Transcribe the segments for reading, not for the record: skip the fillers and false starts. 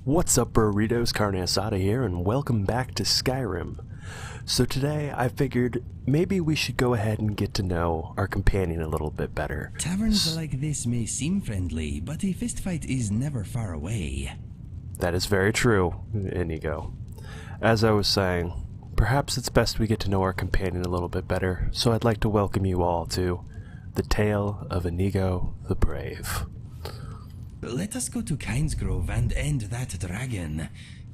What's up, Bro-rittos? Carnae Assada here, and welcome back to Skyrim. So today I figured maybe we should go ahead and get to know our companion a little bit better. Taverns like this may seem friendly, but a fistfight is never far away. That is very true, Inigo. As I was saying, perhaps it's best we get to know our companion a little bit better, so I'd like to welcome you all to The Tale of Inigo the Brave. Let us go to Kynesgrove and end that dragon.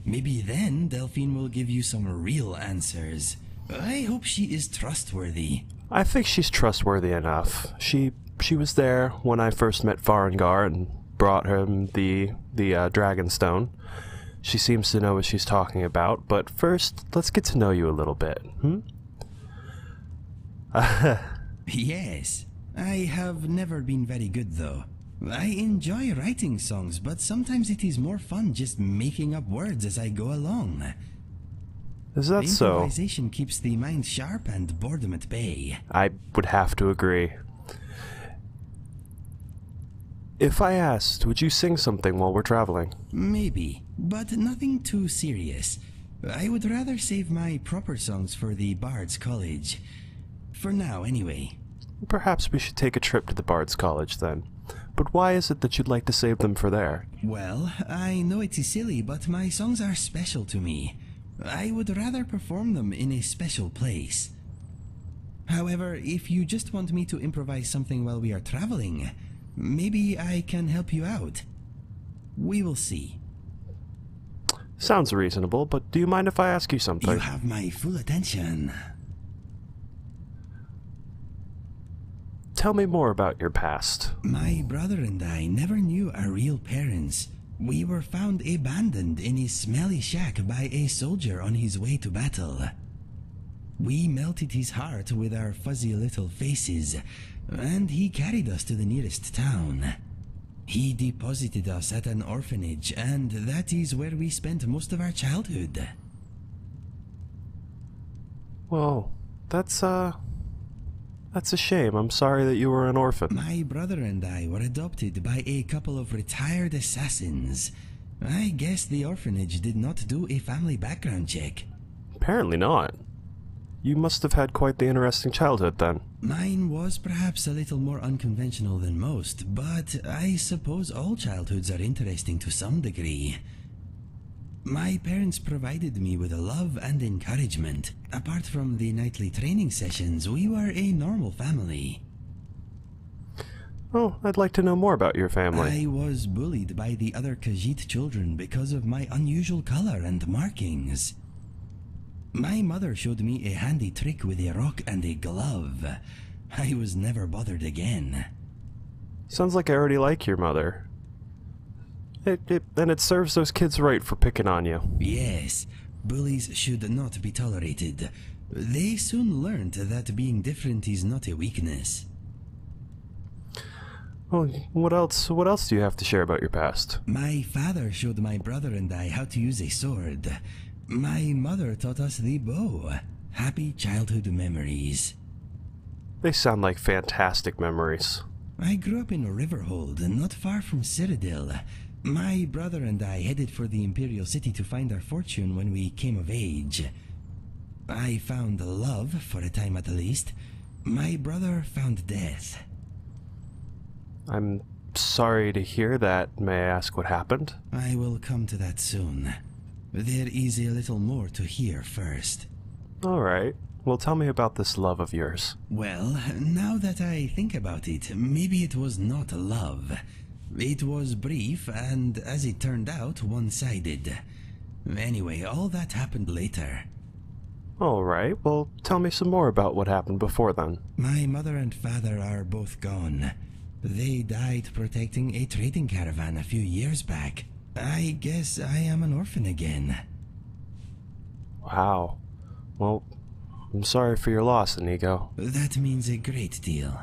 Maybe then Delphine will give you some real answers. I hope she is trustworthy. I think she's trustworthy enough. She was there when I first met Falskaar and brought him the Dragonstone. She seems to know what she's talking about, but first, let's get to know you a little bit, Yes, I have never been very good though. I enjoy writing songs, but sometimes it is more fun just making up words as I go along. Is that so? Improvisation keeps the mind sharp and boredom at bay. I would have to agree. If I asked, would you sing something while we're traveling? Maybe, but nothing too serious. I would rather save my proper songs for the Bard's College. For now, anyway. Perhaps we should take a trip to the Bard's College then. But why is it that you'd like to save them for there? Well, I know it is silly, but my songs are special to me. I would rather perform them in a special place. However, if you just want me to improvise something while we are traveling, maybe I can help you out. We will see. Sounds reasonable, but do you mind if I ask you something? You have my full attention. Tell me more about your past. My brother and I never knew our real parents. We were found abandoned in a smelly shack by a soldier on his way to battle. We melted his heart with our fuzzy little faces, and he carried us to the nearest town. He deposited us at an orphanage, and that is where we spent most of our childhood. Well, that's a shame. I'm sorry that you were an orphan. My brother and I were adopted by a couple of retired assassins. I guess the orphanage did not do a family background check. Apparently not. You must have had quite the interesting childhood then. Mine was perhaps a little more unconventional than most, but I suppose all childhoods are interesting to some degree. My parents provided me with love and encouragement. Apart from the nightly training sessions, we were a normal family. Oh, I'd like to know more about your family. I was bullied by the other Khajiit children because of my unusual color and markings. My mother showed me a handy trick with a rock and a glove. I was never bothered again. Sounds like I already like your mother. And it serves those kids right for picking on you. Yes, bullies should not be tolerated. They soon learned that being different is not a weakness. Well, what else do you have to share about your past? My father showed my brother and I how to use a sword. My mother taught us the bow. Happy childhood memories. They sound like fantastic memories. I grew up in Overhaul, not far from Citadel. My brother and I headed for the Imperial City to find our fortune when we came of age. I found love, for a time at least. My brother found death. I'm sorry to hear that. May I ask what happened? I will come to that soon. There is a little more to hear first. Alright. Well, tell me about this love of yours. Well, now that I think about it, maybe it was not love. It was brief, and as it turned out, one-sided. Anyway, all that happened later. Alright, well, tell me some more about what happened before then. My mother and father are both gone. They died protecting a trading caravan a few years back. I guess I am an orphan again. Wow. Well, I'm sorry for your loss, Inigo. That means a great deal.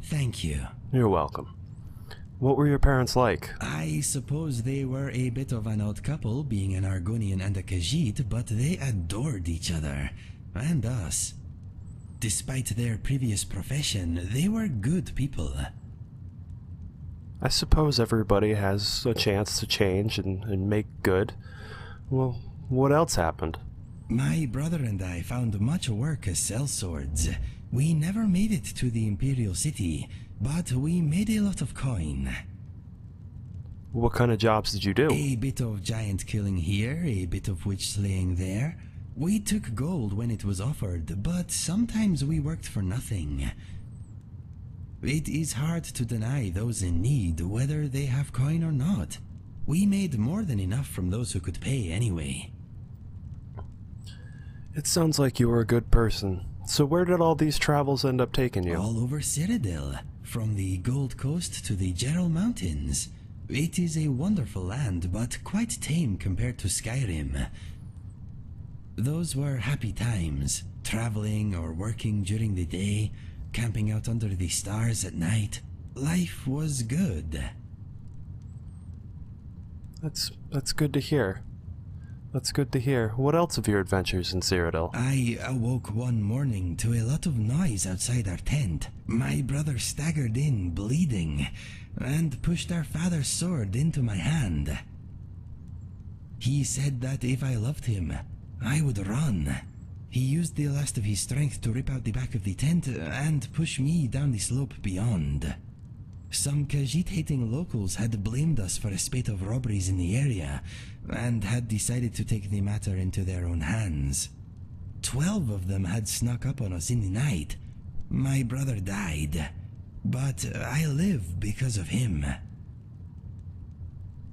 Thank you. You're welcome. What were your parents like? I suppose they were a bit of an odd couple, being an Argonian and a Khajiit, but they adored each other. And us. Despite their previous profession, they were good people. I suppose everybody has a chance to change and make good. Well, what else happened? My brother and I found much work as sellswords. We never made it to the Imperial City, but we made a lot of coin. What kind of jobs did you do? A bit of giant killing here, a bit of witch slaying there. We took gold when it was offered, but sometimes we worked for nothing. It is hard to deny those in need, whether they have coin or not. We made more than enough from those who could pay anyway. It sounds like you were a good person. So where did all these travels end up taking you? All over Cyrodiil, from the Gold Coast to the Gerald Mountains. It is a wonderful land, but quite tame compared to Skyrim. Those were happy times, traveling or working during the day, camping out under the stars at night. Life was good. That's good to hear. That's good to hear. What else of your adventures in Cyrodiil? I awoke one morning to a lot of noise outside our tent. My brother staggered in, bleeding, and pushed our father's sword into my hand. He said that if I loved him, I would run. He used the last of his strength to rip out the back of the tent and push me down the slope beyond. Some Khajiit-hating locals had blamed us for a spate of robberies in the area, and had decided to take the matter into their own hands. 12 of them had snuck up on us in the night. My brother died, but I live because of him.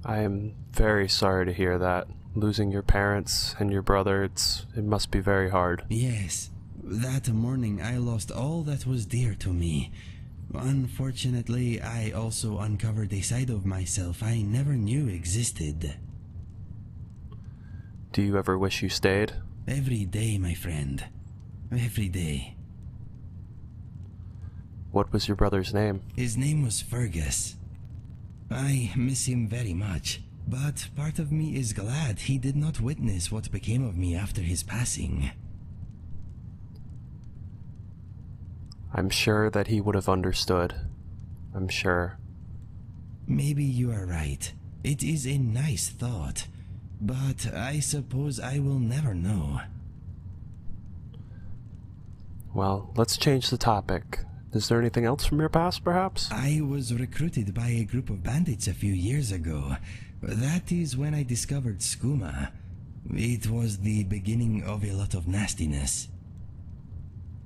I am very sorry to hear that. Losing your parents and your brother, it must be very hard. Yes, that morning I lost all that was dear to me. Unfortunately, I also uncovered a side of myself I never knew existed. Do you ever wish you stayed? Every day, my friend. Every day. What was your brother's name? His name was Fergus. I miss him very much, but part of me is glad he did not witness what became of me after his passing. I'm sure that he would have understood. I'm sure. Maybe you are right. It is a nice thought, but I suppose I will never know. Well, let's change the topic. Is there anything else from your past, perhaps? I was recruited by a group of bandits a few years ago. That is when I discovered skooma. It was the beginning of a lot of nastiness.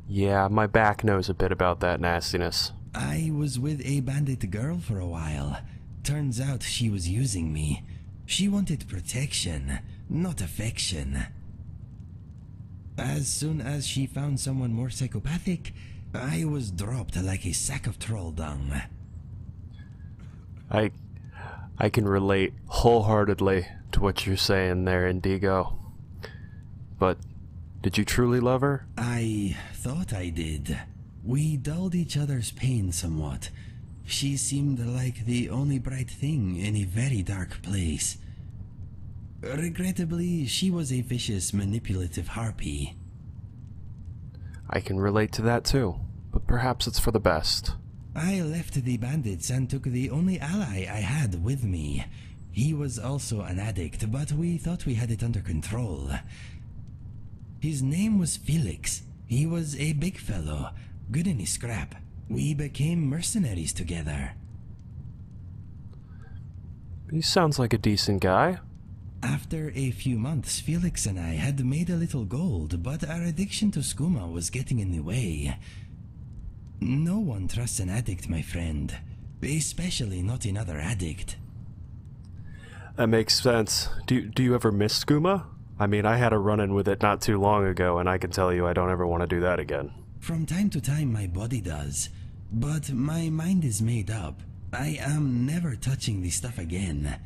Yeah, my back knows a bit about that nastiness. I was with a bandit girl for a while. Turns out she was using me. She wanted protection, not affection. As soon as she found someone more psychopathic, I was dropped like a sack of troll dung. I can relate wholeheartedly to what you're saying there, Inigo. But did you truly love her? I thought I did. We dulled each other's pain somewhat. She seemed like the only bright thing in a very dark place. Regrettably, she was a vicious, manipulative harpy. I can relate to that too, but perhaps it's for the best. I left the bandits and took the only ally I had with me. He was also an addict, but we thought we had it under control. His name was Felix. He was a big fellow, good in his scrap. We became mercenaries together. He sounds like a decent guy. After a few months, Felix and I had made a little gold, but our addiction to skooma was getting in the way. No one trusts an addict, my friend. Especially not another addict. That makes sense. Do you ever miss skooma? I mean, I had a run-in with it not too long ago, and I can tell you I don't ever want to do that again. From time to time my body does, but my mind is made up. I am never touching the stuff again.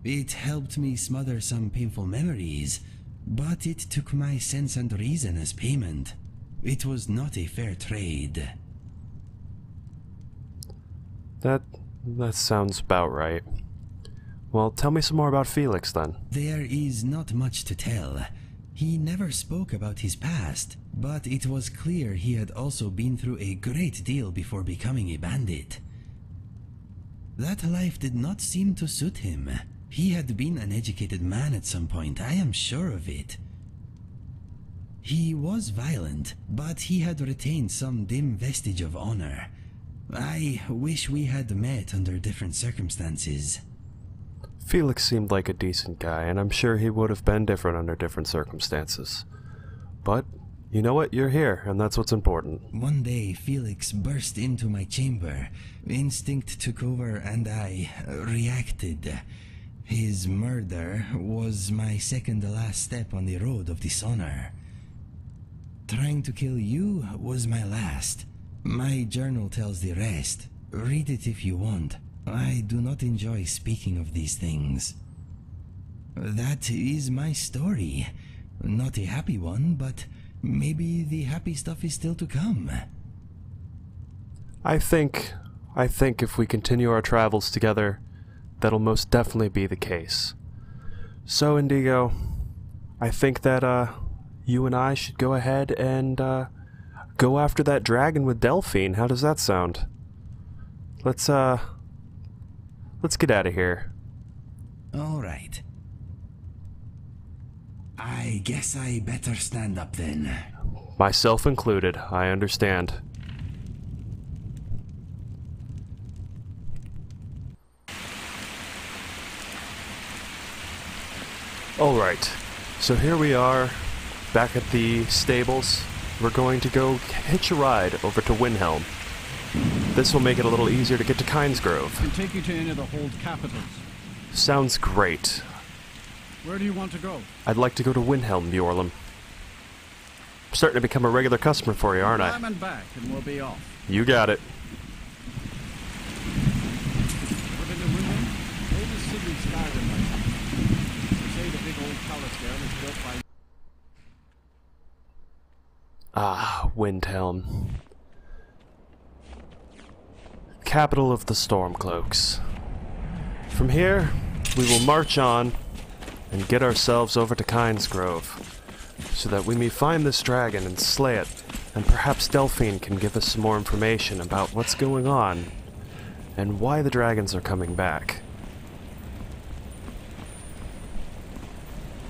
It helped me smother some painful memories, but it took my sense and reason as payment. It was not a fair trade. That sounds about right. Well, tell me some more about Felix, then. There is not much to tell. He never spoke about his past, but it was clear he had also been through a great deal before becoming a bandit. That life did not seem to suit him. He had been an educated man at some point, I am sure of it. He was violent, but he had retained some dim vestige of honor. I wish we had met under different circumstances. Felix seemed like a decent guy, and I'm sure he would have been different under different circumstances. But, you know what? You're here, and that's what's important. One day, Felix burst into my chamber. Instinct took over, and I reacted. His murder was my second-to-last step on the road of dishonor. Trying to kill you was my last. My journal tells the rest. Read it if you want. I do not enjoy speaking of these things. That is my story. Not a happy one, but maybe the happy stuff is still to come. I think if we continue our travels together, that'll most definitely be the case. So, Indigo, I think that, you and I should go ahead and, go after that dragon with Delphine. How does that sound? Let's get out of here. All right. I guess I better stand up then. Myself included, I understand. Alright, so here we are, back at the stables. We're going to go hitch a ride over to Windhelm. This will make it a little easier to get to Kynesgrove. Can take you to any of the hold capitals. Sounds great. Where do you want to go? I'd like to go to Windhelm, Bjorlum. I'm starting to become a regular customer for you, aren't I? I'm and back, and we'll be off. You got it. Within the Windhelm, oldest city in Skyrim, I think. They say the big old palace there was built by... Ah, Windhelm. Capital of the Stormcloaks. From here, we will march on and get ourselves over to Kynesgrove, so that we may find this dragon and slay it, and perhaps Delphine can give us some more information about what's going on and why the dragons are coming back.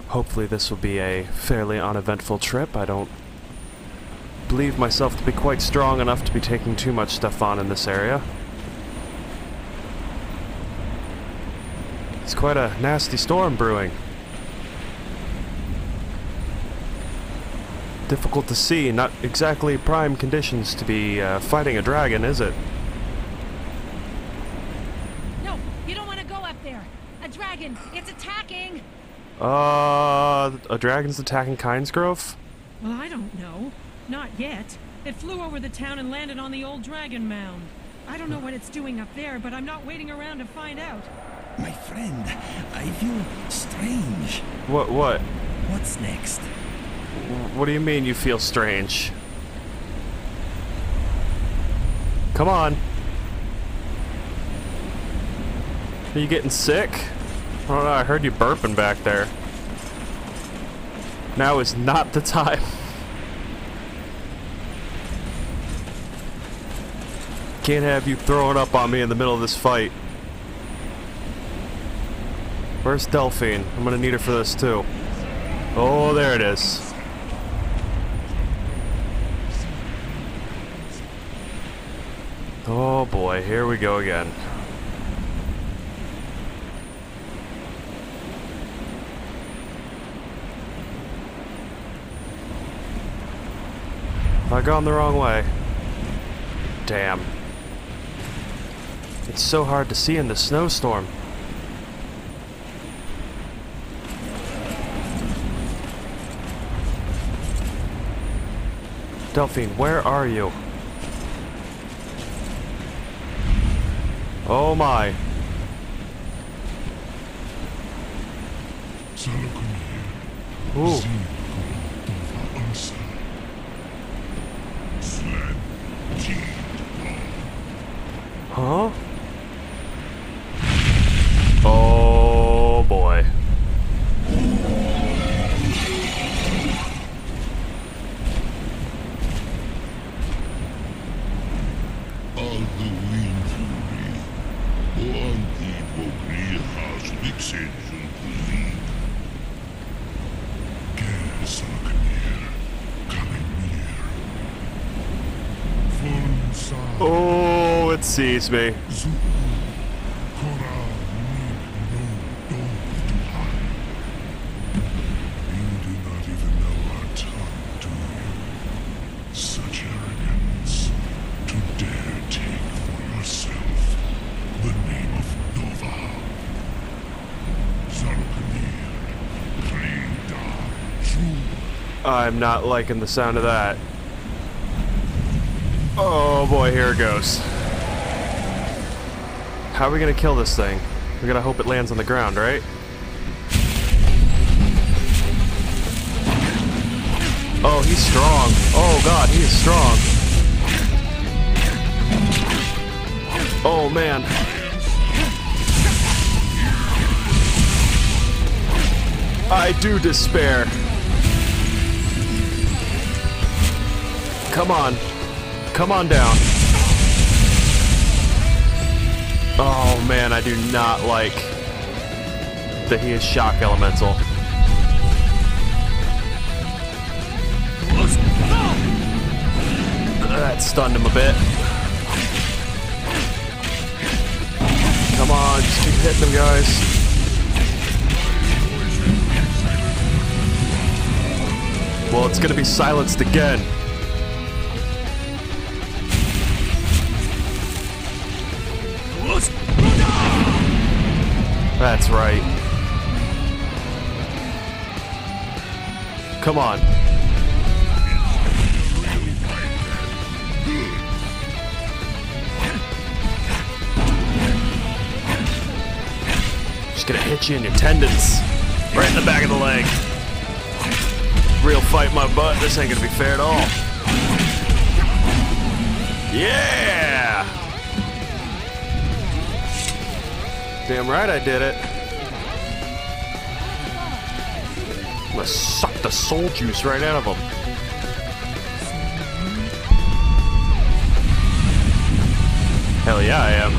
Hopefully this will be a fairly uneventful trip. I don't believe myself to be quite strong enough to be taking too much stuff on in this area. It's quite a nasty storm brewing. Difficult to see, not exactly prime conditions to be fighting a dragon, is it? No, you don't want to go up there. A dragon, it's attacking. A dragon's attacking Kynesgrove? Well, I don't know. Not yet. It flew over the town and landed on the old dragon mound. I don't know what it's doing up there, but I'm not waiting around to find out. My friend, I feel strange. What? What's next? What do you mean you feel strange? Come on. Are you getting sick? I don't know, I heard you burping back there. Now is not the time. Can't have you throwing up on me in the middle of this fight. Where's Delphine? I'm gonna need her for this too. Oh, there it is. Oh boy, here we go again. Have I gone the wrong way? Damn. It's so hard to see in the snowstorm. Delphine, where are you? Oh my. Ooh. Huh? Oh boy. All the wind fury, Oh, it sees me. I'm not liking the sound of that. Oh boy, here it goes. How are we gonna kill this thing? We're gonna hope it lands on the ground, right? Oh, he's strong. Oh god, he is strong. Oh man. I do despair. Come on. Come on down. Oh man, I do not like that he is shock elemental. That stunned him a bit. Come on, just keep hitting them, guys. Well, it's gonna be silenced again. That's right. Come on. Just gonna hit you in your tendons. Right in the back of the leg. Real fight my butt. This ain't gonna be fair at all. Yeah! Damn right I did it. I'm gonna suck the soul juice right out of him. Hell yeah, I am.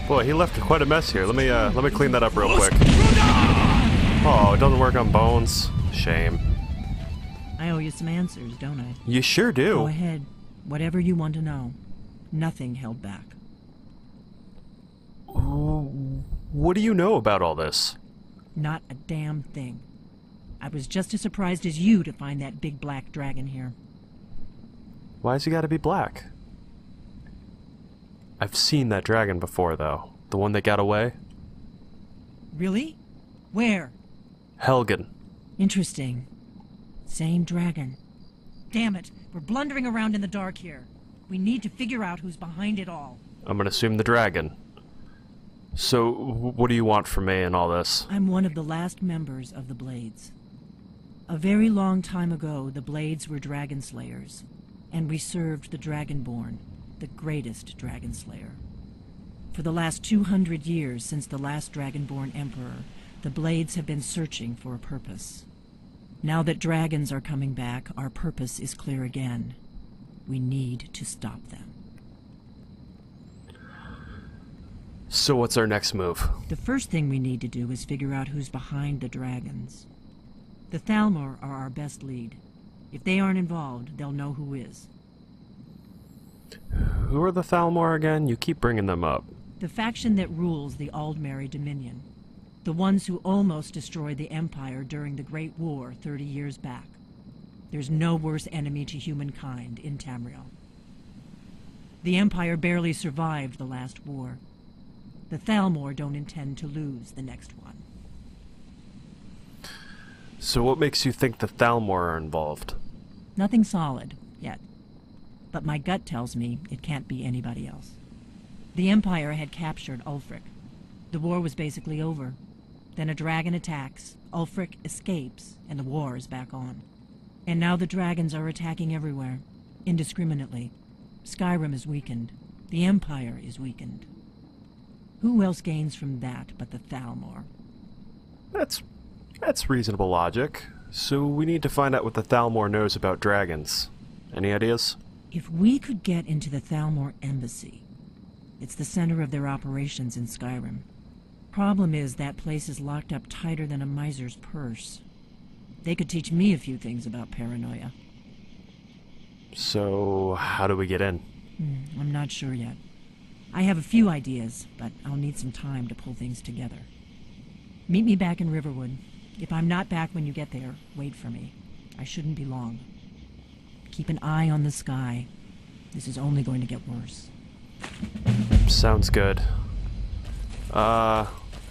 Boy, he left quite a mess here. Let me clean that up real quick. Oh, it doesn't work on bones. Shame. I owe you some answers, don't I? You sure do. Go ahead. Whatever you want to know. Nothing held back. What do you know about all this? Not a damn thing. I was just as surprised as you to find that big black dragon here. Why's he gotta be black? I've seen that dragon before, though. The one that got away? Really? Where? Helgen. Interesting. Same dragon. Damn it, we're blundering around in the dark here. We need to figure out who's behind it all. I'm gonna assume the dragon. So, what do you want from me and all this? I'm one of the last members of the Blades. A very long time ago, the Blades were dragon slayers, and we served the Dragonborn, the greatest dragon slayer. For the last 200 years since the last Dragonborn Emperor, the Blades have been searching for a purpose. Now that dragons are coming back, our purpose is clear again. We need to stop them. So what's our next move? The first thing we need to do is figure out who's behind the dragons. The Thalmor are our best lead. If they aren't involved, they'll know who is. Who are the Thalmor again? You keep bringing them up. The faction that rules the Aldmeri Dominion. The ones who almost destroyed the Empire during the Great War 30 years back. There's no worse enemy to humankind in Tamriel. The Empire barely survived the last war. The Thalmor don't intend to lose the next one. So what makes you think the Thalmor are involved? Nothing solid, yet. But my gut tells me it can't be anybody else. The Empire had captured Ulfric. The war was basically over. Then a dragon attacks, Ulfric escapes, and the war is back on. And now the dragons are attacking everywhere, indiscriminately. Skyrim is weakened. The Empire is weakened. Who else gains from that but the Thalmor? That's reasonable logic. So we need to find out what the Thalmor knows about dragons. Any ideas? If we could get into the Thalmor embassy, it's the center of their operations in Skyrim. Problem is, that place is locked up tighter than a miser's purse. They could teach me a few things about paranoia. So, how do we get in? I'm not sure yet. I have a few ideas, but I'll need some time to pull things together. Meet me back in Riverwood. If I'm not back when you get there, wait for me. I shouldn't be long. Keep an eye on the sky. This is only going to get worse. Sounds good.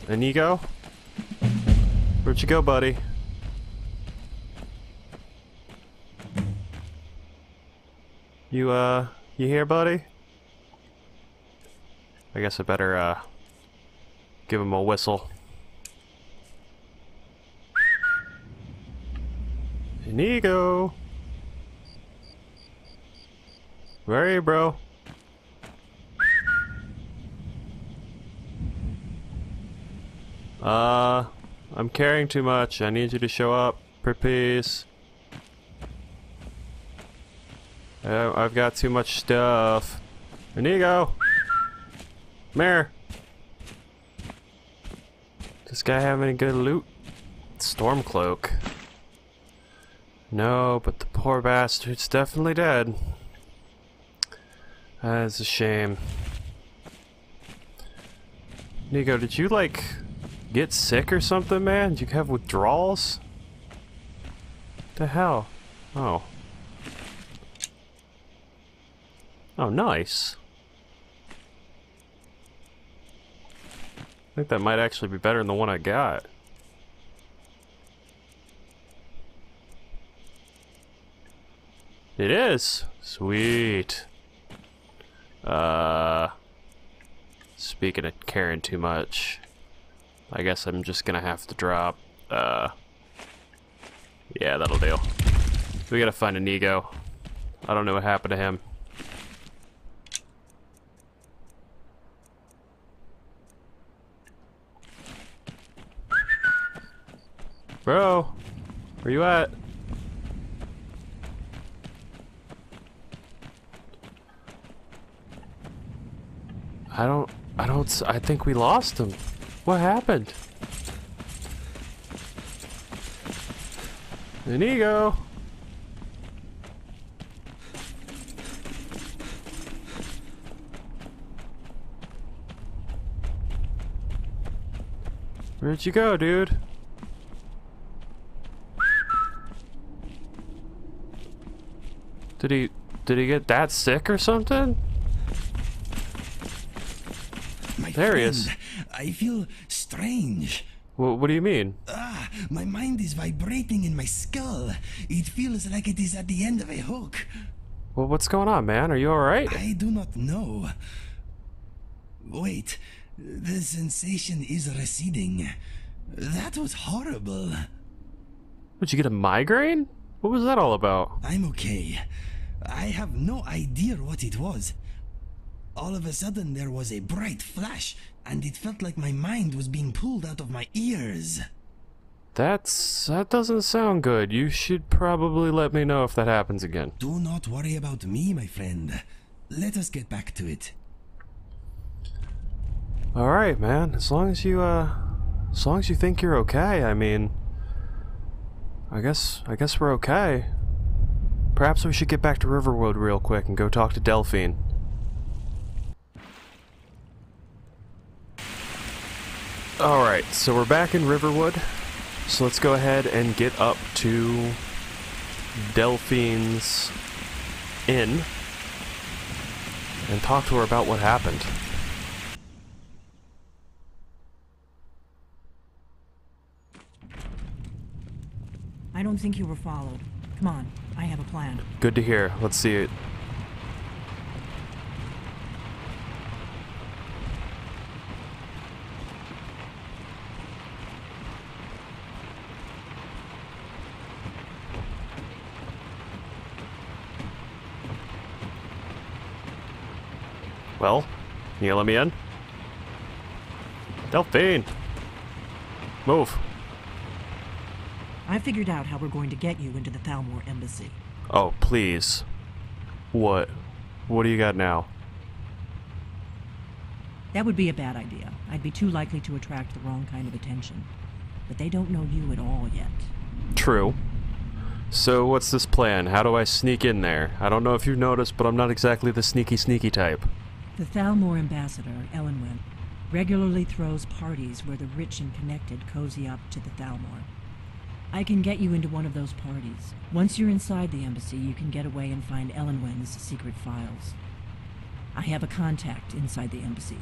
Inigo? Where'd you go, buddy? You here, buddy? I guess I better, give him a whistle. Inigo! Where are you, bro? I'm carrying too much. I need you to show up, please. I've got too much stuff. Inigo! Come here! Does this guy have any good loot? Stormcloak. No, but the poor bastard's definitely dead. That's a shame. Inigo, did you, like, get sick or something, man? Did you have withdrawals? The hell? Oh. Oh, nice. I think that might actually be better than the one I got. It is! Sweet. Speaking of caring too much, I guess I'm just gonna have to drop, yeah, that'll do. We gotta find Inigo. I don't know what happened to him. Bro, where you at? I think we lost him. What happened? Inigo! Where'd you go, dude? Did he get that sick or something? There he is. I feel strange. What do you mean? My mind is vibrating in my skull. It feels like it is at the end of a hook. Well, what's going on, man? Are you alright? I do not know. Wait, the sensation is receding. That was horrible. Did you get a migraine? What was that all about? I'm okay. I have no idea what it was. All of a sudden there was a bright flash, and it felt like my mind was being pulled out of my ears. That doesn't sound good. You should probably let me know if that happens again. Do not worry about me, my friend. Let us get back to it. Alright, man. As long as you think you're okay, I mean, I guess we're okay. Perhaps we should get back to Riverwood real quick and go talk to Delphine. Alright, so we're back in Riverwood. So let's go ahead and get up to Delphine's inn and talk to her about what happened. I don't think you were followed. Come on, I have a plan. Good to hear. Let's see it. Well, can you let me in? Delphine! Move! I figured out how we're going to get you into the Thalmor embassy. Oh, please. What? What do you got now? That would be a bad idea. I'd be too likely to attract the wrong kind of attention. But they don't know you at all yet. True. So what's this plan? How do I sneak in there? I don't know if you've noticed, but I'm not exactly the sneaky type. The Thalmor ambassador, Elenwen, regularly throws parties where the rich and connected cozy up to the Thalmor. I can get you into one of those parties. Once you're inside the embassy, you can get away and find Elenwen's secret files. I have a contact inside the embassy.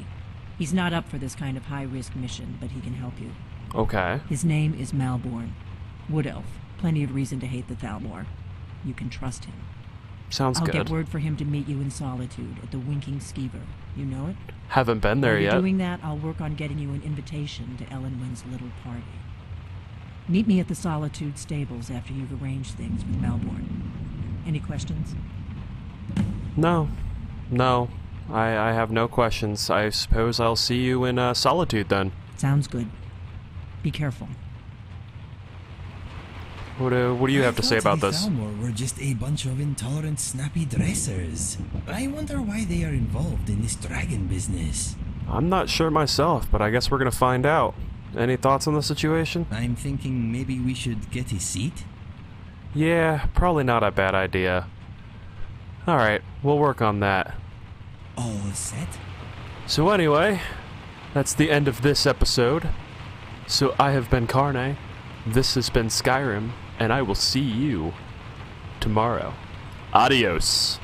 He's not up for this kind of high-risk mission, but he can help you. Okay. His name is Malborn. Wood Elf. Plenty of reason to hate the Thalmor. You can trust him. Sounds good. I'll get word for him to meet you in Solitude at the Winking Skeever. You know it? Haven't been there While yet. you're doing that, I'll work on getting you an invitation to Elenwen's little party. Meet me at the Solitude stables after you've arranged things with Malborn. Any questions? No. No. I have no questions. I suppose I'll see you in Solitude then. Sounds good. Be careful. What do you have to say about this? The Thalmor were just a bunch of intolerant, snappy dressers. I wonder why they are involved in this dragon business. I'm not sure myself, but I guess we're gonna find out. Any thoughts on the situation? I'm thinking maybe we should get a seat? Yeah, probably not a bad idea. Alright, we'll work on that. All set? So anyway, that's the end of this episode. So I have been Carnae, this has been Skyrim, and I will see you tomorrow. Adios.